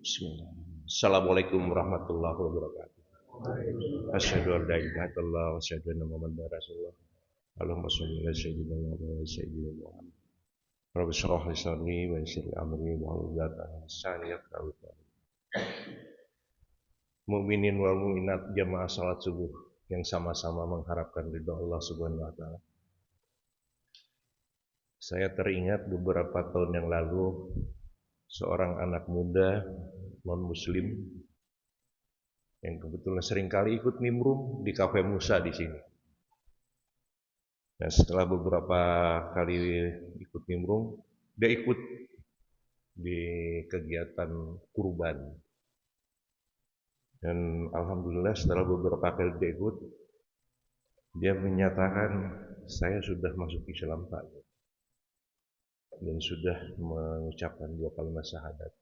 Bismillahirrahmanirrahim. Assalamualaikum warahmatullahi wabarakatuh. Asyhadu an la ilaha illallah wa asyhadu anna Muhammadar Rasulullah. Allahumma shalli ala sayyidina Muhammad wa ala sayyidina Muhammad. Rabbi shrah li sadri wa yassir li amri wa hlul 'uqdatam min lisani yafqahu qawli. Mukminin wal mukminat jamaah salat subuh yang sama-sama mengharapkan ridha Allah Subhanahu wa taala. Saya teringat beberapa tahun yang lalu seorang anak muda non-muslim yang kebetulan seringkali ikut nimbrung di Kafe Musa di sini. Dan setelah beberapa kali ikut nimbrung, dia ikut di kegiatan kurban. Dan alhamdulillah setelah beberapa kali dia ikut, dia menyatakan, saya sudah masuk Islam Pak, dan sudah mengucapkan 2 kalimat syahadat.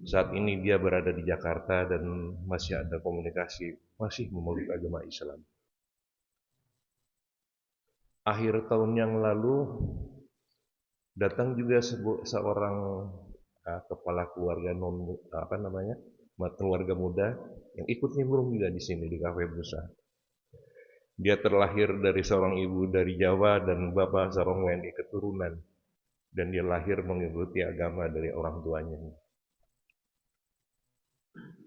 Saat ini dia berada di Jakarta dan masih ada komunikasi, masih memeluk agama Islam. Akhir tahun yang lalu datang juga seorang kepala keluarga keluarga muda yang ikut nimbrung juga di sini di Kafe Musa. Dia terlahir dari seorang ibu dari Jawa dan bapak seorang WNI keturunan, dan dia lahir mengikuti agama dari orang tuanya.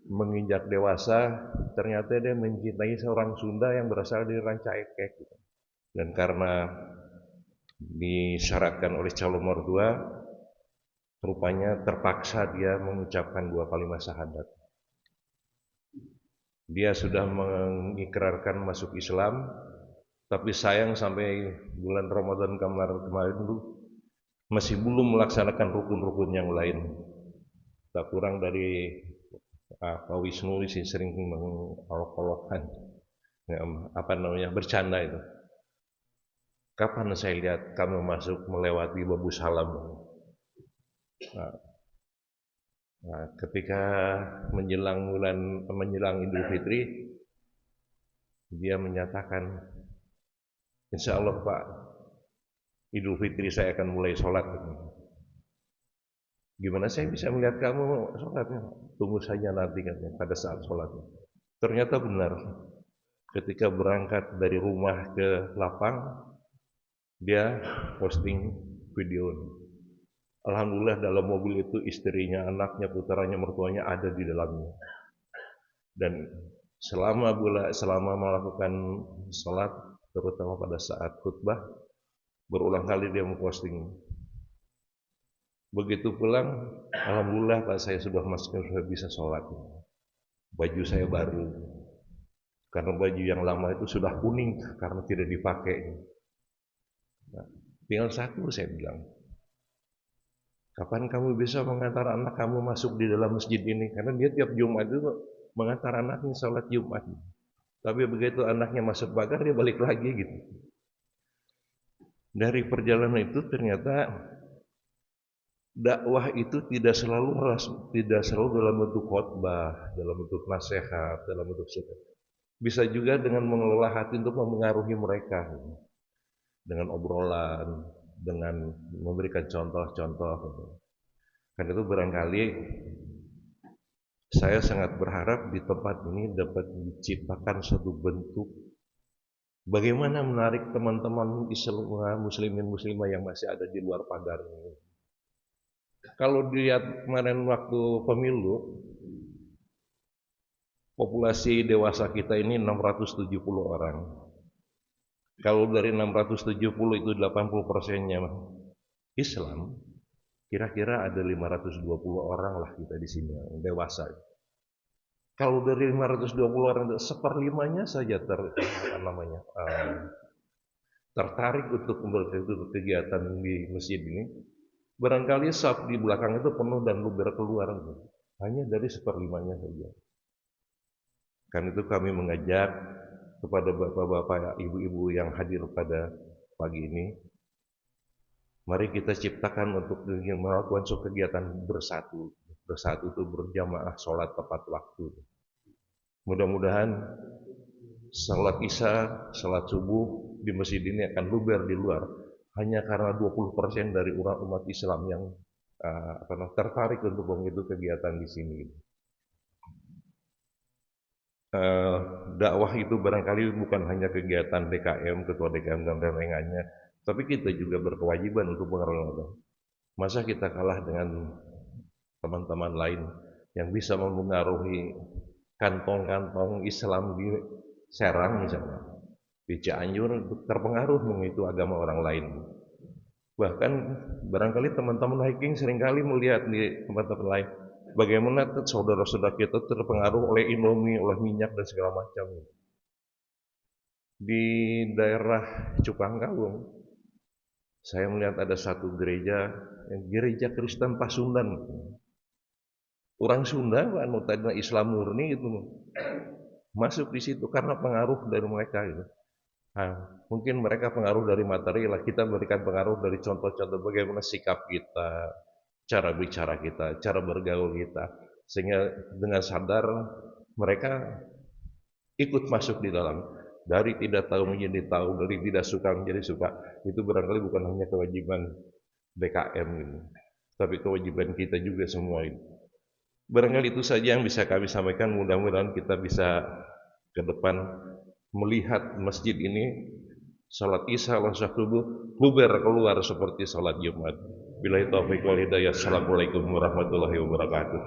Menginjak dewasa, ternyata dia mencintai seorang Sunda yang berasal dari Ranca Ekek. Dan karena disyaratkan oleh calon mertua, rupanya terpaksa dia mengucapkan 2 kalimat syahadat. Dia sudah mengikrarkan masuk Islam, tapi sayang sampai bulan Ramadan kemarin dulu masih belum melaksanakan rukun-rukun yang lain. Tak kurang dari Pak Wisnu sering mengolok-olokkan, bercanda itu. Kapan saya lihat kamu masuk melewati Babu Salam? Ketika menjelang Idul Fitri, dia menyatakan, insya Allah Pak, Idul Fitri saya akan mulai sholat. Gimana saya bisa melihat kamu sholatnya? Tunggu saja nanti katanya pada saat sholatnya. Ternyata benar. Ketika berangkat dari rumah ke lapang, dia posting video. Alhamdulillah dalam mobil itu istrinya, anaknya, putranya, mertuanya ada di dalamnya. Dan selama melakukan sholat, terutama pada saat khutbah, berulang kali dia memposting. Begitu pulang, alhamdulillah Pak, saya sudah bisa sholat. Baju saya baru, karena baju yang lama itu sudah kuning karena tidak dipakai. Nah, tinggal satu saya bilang, kapan kamu bisa mengantar anak kamu masuk di dalam masjid ini? Karena dia tiap Jumat itu mengantar anaknya sholat Jumat. Tapi begitu anaknya masuk pagar, dia balik lagi gitu. Dari perjalanan itu ternyata dakwah itu tidak selalu dalam bentuk khotbah, dalam bentuk nasihat, dalam bentuk syiar. Bisa juga dengan mengelola hati untuk mempengaruhi mereka dengan obrolan, dengan memberikan contoh-contoh. Karena itu barangkali saya sangat berharap di tempat ini dapat diciptakan satu bentuk bagaimana menarik teman-teman muslimin muslimah yang masih ada di luar pagar ini. Kalau dilihat kemarin waktu pemilu, populasi dewasa kita ini 670 orang. Kalau dari 670 itu 80%-nya Islam, kira-kira ada 520 orang lah kita di sini yang dewasa. Kalau dari 520 orang, 1/5-nya saja tertarik untuk kegiatan di masjid ini. Barangkali saf di belakang itu penuh dan luber keluar, hanya dari 1/5-nya saja. Karena itu kami mengajak kepada bapak-bapak, ibu-ibu yang hadir pada pagi ini, mari kita ciptakan untuk melakukan suatu kegiatan bersatu itu berjamaah sholat tepat waktu. Mudah-mudahan sholat isya, sholat subuh di masjid ini akan luber di luar, hanya karena 20% dari umat Islam yang tertarik untuk mengikuti kegiatan di sini. Dakwah itu barangkali bukan hanya kegiatan DKM, ketua DKM dan lain-lainnya, tapi kita juga berkewajiban untuk mengelola. Masa kita kalah dengan teman-teman lain yang bisa mempengaruhi kantong-kantong Islam di Serang misalnya, di Cianjur terpengaruh itu agama orang lain. Bahkan barangkali teman-teman hiking seringkali melihat di tempat-tempat lain bagaimana saudara-saudara kita terpengaruh oleh Indomie, oleh minyak dan segala macam. Di daerah Cukangkawung, saya melihat ada satu gereja, gereja Kristen Pasundan. Orang Sunda, anu tadinya Islam murni itu masuk di situ karena pengaruh dari mereka gitu. Nah, mungkin mereka pengaruh dari materi lah, kita berikan pengaruh dari contoh-contoh bagaimana sikap kita, cara bicara kita, cara bergaul kita, sehingga dengan sadar mereka ikut masuk di dalam. Dari tidak tahu menjadi tahu, dari tidak suka menjadi suka. Itu barangkali bukan hanya kewajiban BKM gitu, tapi kewajiban kita juga semua itu. Barangkali itu saja yang bisa kami sampaikan. Mudah-mudahan kita bisa ke depan melihat masjid ini salat Isya langsung subuh bubar keluar seperti salat Jumat. Billahi taufiq wal hidayah. Assalamualaikum warahmatullahi wabarakatuh.